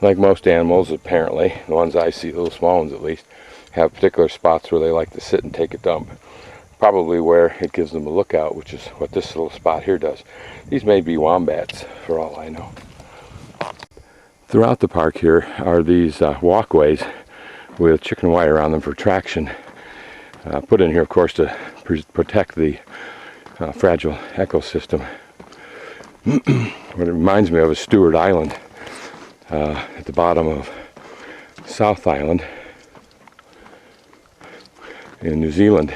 like most animals, apparently, the ones I see, the little small ones at least, have particular spots where they like to sit and take a dump. Probably where it gives them a lookout, which is what this little spot here does. These may be wombats, for all I know. Throughout the park here are these walkways with chicken wire on them for traction. Put in here, of course, to protect the fragile ecosystem. What it reminds me of is Stewart Island at the bottom of South Island in New Zealand,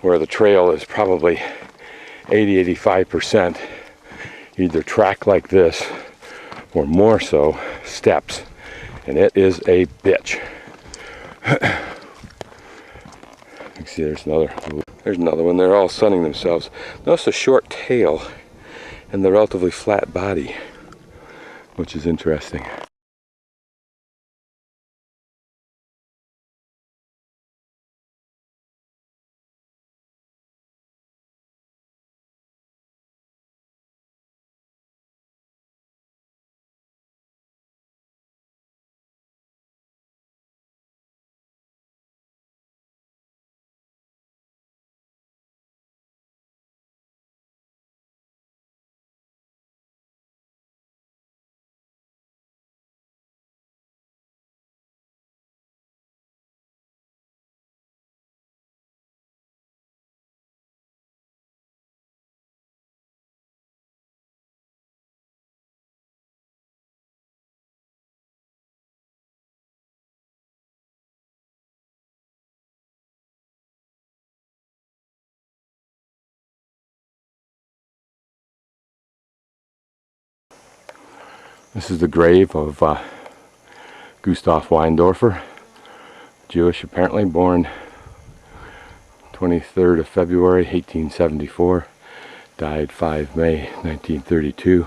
where the trail is probably 80-85% either track like this or more so steps, and it is a bitch. You see there's another one. They're all sunning themselves. Notice the short tail and the relatively flat body, which is interesting. This is the grave of Gustav Weindorfer, Jewish apparently, born 23rd of February 1874, died 5 May 1932,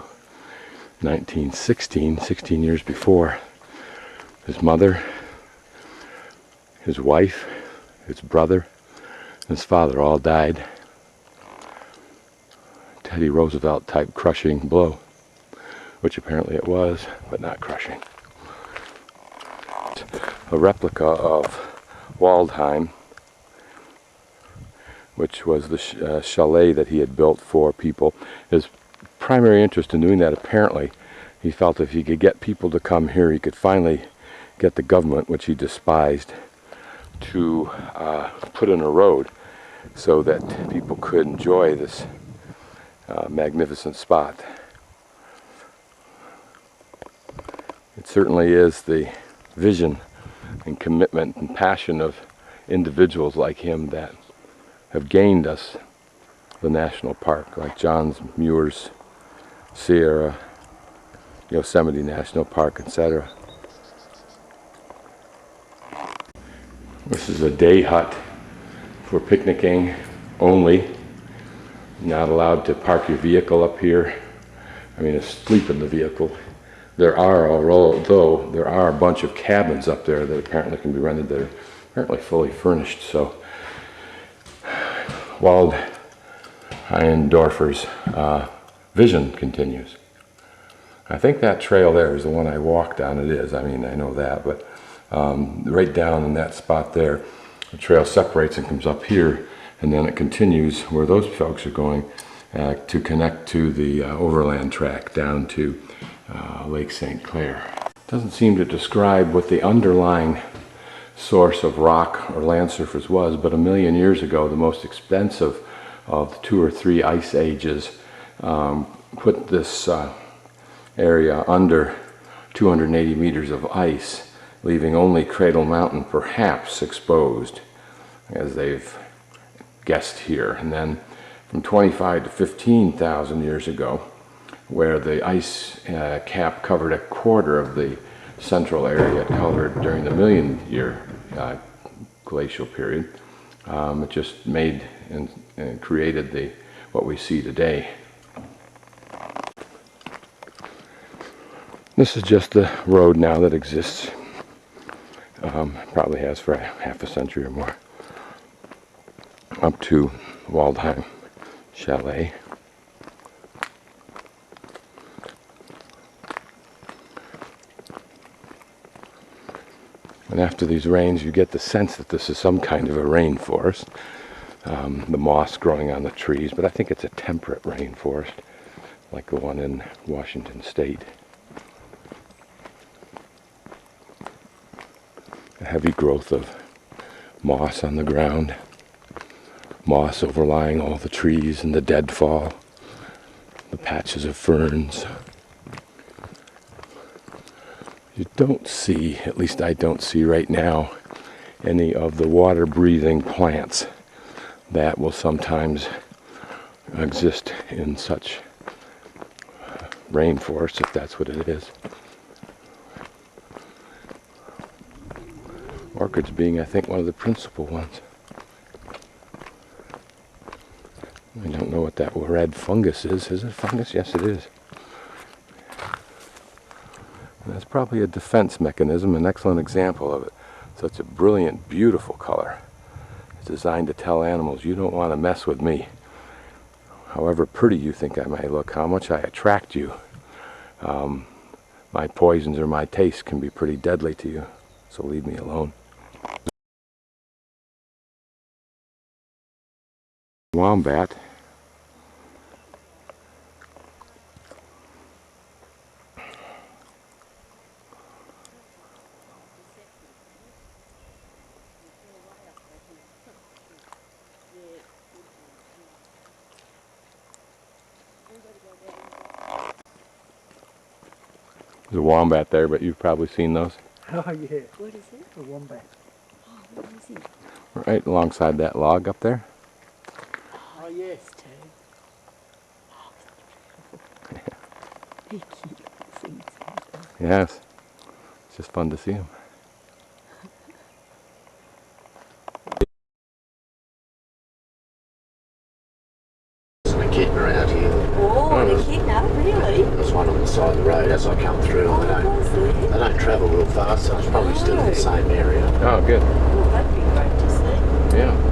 1916, 16 years before. His mother, his wife, his brother, and his father all died. Teddy Roosevelt type crushing blow, which apparently it was, but not crushing. A replica of Waldheim, which was the chalet that he had built for people. His primary interest in doing that, apparently, he felt if he could get people to come here, he could finally get the government, which he despised, to put in a road so that people could enjoy this magnificent spot. It certainly is the vision and commitment and passion of individuals like him that have gained us the national park, like Johns Muir's Sierra, Yosemite National Park, etc. This is a day hut for picnicking only. Not allowed to park your vehicle up here. I mean, sleep in the vehicle. There are a bunch of cabins up there that apparently can be rented that are apparently fully furnished. So Waldheim-Dorfer's vision continues. I think that trail there is the one I walked on. It is. I mean, I know that, but right down in that spot there, the trail separates and comes up here, and then it continues where those folks are going to connect to the overland track down to Lake St. Clair. Doesn't seem to describe what the underlying source of rock or land surface was, but 1 million years ago, the most expensive of 2 or 3 ice ages put this area under 280 meters of ice, leaving only Cradle Mountain perhaps exposed, as they've guessed here. And then from 25 to 15,000 years ago, where the ice cap covered 1/4 of the central area covered during the 1,000,000-year glacial period, it just made and created what we see today. This is just the road now that exists. Probably has for half a century or more, up to Waldheim Chalet. And after these rains, you get the sense that this is some kind of a rainforest. The moss growing on the trees, but I think it's a temperate rainforest, like the one in Washington State. A heavy growth of moss on the ground, moss overlying all the trees and the deadfall, the patches of ferns. You don't see, at least I don't see right now, any of the water-breathing plants that will sometimes exist in such rainforests, if that's what it is. Orchids being, I think, one of the principal ones. I don't know what that red fungus is. Is it fungus? Yes, it is. And that's probably a defense mechanism, an excellent example of it. Such a brilliant, beautiful color. It's designed to tell animals, you don't want to mess with me. However pretty you think I may look, how much I attract you. My poisons or my taste can be pretty deadly to you, so leave me alone. Wombat. There's a wombat there, but you've probably seen those. Oh yeah. What is it? A wombat. Oh, what is it? Right alongside that log up there. Oh yes. He keeps things. Yes. It's just fun to see them. There's a kitten around here. Oh, the kidnap, really? There's one on the side of the road as I come through. Oh, And was there? they don't travel real fast, so it's probably still in the same area. Oh, good. Oh, that'd be great to see. Yeah.